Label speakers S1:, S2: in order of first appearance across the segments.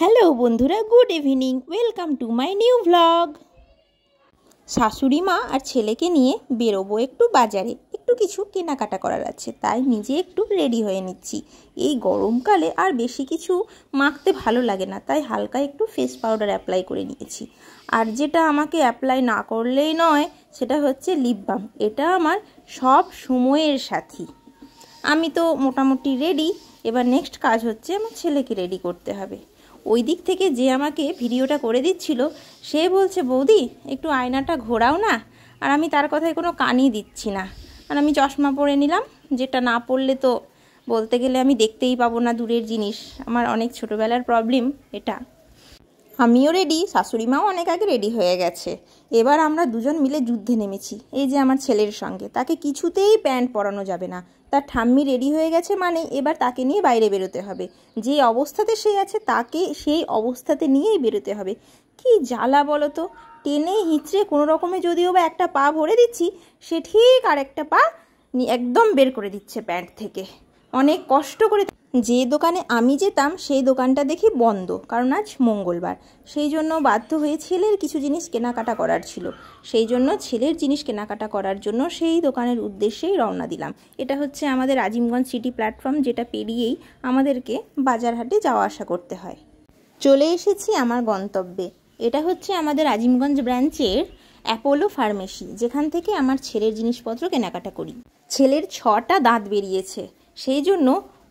S1: Hello বন্ধুরা, good evening, welcome to my new vlog. শাশুড়ি মা আর ছেলেকে নিয়ে বেরোবো একটু বাজারে, একটু কিছু কেনাকাটা করার আছে, তাই নিজে একটু রেডি হয়ে নিচ্ছি। এই গরমকালে আর বেশি কিছু মাখতে ভালো লাগে না, তাই হালকা একটু ফেস পাউডার অ্যাপ্লাই করে নিয়েছি। আর যেটা আমাকে অ্যাপ্লাই না করলেই নয় সেটা হচ্ছে লিপ বাম। এটা আমার সব সময়ের সাথী। আমি তো মোটামুটি রেডি, এবার নেক্সট কাজ হচ্ছে আমার ছেলেকে রেডি করতে হবে। ওই দিক থেকে যে আমাকে ভিডিওটা করে দিচ্ছিল সে বলছে, বৌদি একটু আয়নাটা ঘোরাও না। আর আমি তার কথায় কোনো কানই দিচ্ছি না। আর আমি চশমা পরে নিলাম, যেটা না পরলে তো বলতে গেলে আমি দেখতেই পাবো না দূরের জিনিস। আমার অনেক ছোটোবেলার প্রবলেম এটা। আমিও রেডি, শাশুড়ি মাও অনেক আগে রেডি হয়ে গেছে। এবার আমরা দুজন মিলে যুদ্ধে নেমেছি। এই যে আমার ছেলের সঙ্গে, তাকে কিছুতেই প্যান্ট পরানো যাবে না। তার ঠাম্মি রেডি হয়ে গেছে মানে এবার তাকে নিয়ে বাইরে বেরোতে হবে। যে অবস্থাতে সে আছে তাকে সেই অবস্থাতে নিয়েই বেরোতে হবে। কি জ্বালা বলো তো, টেনে হিঁচড়ে কোনো রকমে যদিও বা একটা পা ভরে দিচ্ছি, সে ঠিক আর একটা পা একদম বের করে দিচ্ছে প্যান্ট থেকে। অনেক কষ্ট করে যে দোকানে আমি যেতাম সেই দোকানটা দেখি বন্ধ, কারণ আজ মঙ্গলবার। সেই জন্য বাধ্য হয়ে ছেলের কিছু জিনিস কেনাকাটা করার ছিল। সেই জন্য ছেলের জিনিস কেনাকাটা করার জন্য সেই দোকানের উদ্দেশ্যেই রওনা দিলাম। এটা হচ্ছে আমাদের আজিমগঞ্জ সিটি প্ল্যাটফর্ম, যেটা পেরিয়েই আমাদেরকে বাজারহাটে যাওয়া আসা করতে হয়। চলে এসেছি আমার গন্তব্যে। এটা হচ্ছে আমাদের আজিমগঞ্জ ব্রাঞ্চের অ্যাপোলো ফার্মেসি, যেখান থেকে আমার ছেলের জিনিসপত্র কেনাকাটা করি। ছেলের 6টা দাঁত বেরিয়েছে, সেই জন্য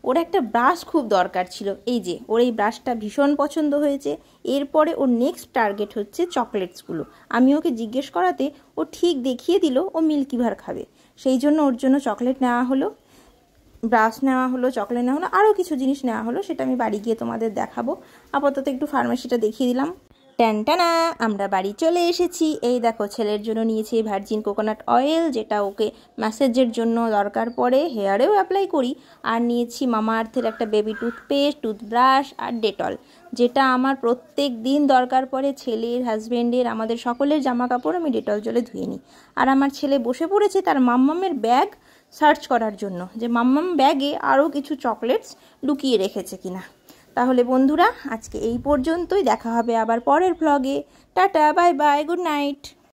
S1: ওর একটা ব্রাশ খুব দরকার ছিল। এই যে ওর এই ব্রাশটা ভীষণ পছন্দ হয়েছে। এরপরে ওর নেক্সট টার্গেট হচ্ছে চকলেটসগুলো। আমি ওকে জিজ্ঞেস করাতে ও ঠিক দেখিয়ে দিল ও মিল্কিবার খাবে। সেই জন্য ওর জন্য চকলেট নেওয়া হলো, ব্রাশ নেওয়া হলো, চকলেট নেওয়া হলো, আরও কিছু জিনিস নেওয়া হলো। সেটা আমি বাড়ি গিয়ে তোমাদের দেখাবো। আপাতত একটু ফার্মেসিটা দেখিয়ে দিলাম। টানটানা, আমরা বাড়ি চলে এসেছি। এই দেখো, ছেলের জন্য নিয়েছি ভার্জিন কোকোনাট অয়েল, যেটা ওকে ম্যাসেজের জন্য দরকার পড়ে, হেয়ারেও অ্যাপ্লাই করি। আর নিয়েছি মামা আর্থের একটা বেবি টুথপেস্ট, টুথব্রাশ আর ডেটল, যেটা আমার প্রত্যেক দিন দরকার পড়ে। ছেলের, হাজব্যান্ডের, আমাদের সকলের জামা কাপড় আমি ডেটল জলে ধুয়ে নিই। আর আমার ছেলে বসে পড়েছে তার মাম্মামের ব্যাগ সার্চ করার জন্য, যে মাম্মাম ব্যাগে আরও কিছু চকলেটস লুকিয়ে রেখেছে কিনা। তাহলে বন্ধুরা, আজকে এই পর্যন্তই। দেখা হবে আবার পরের ভ্লগে। Tata, bye bye, good night.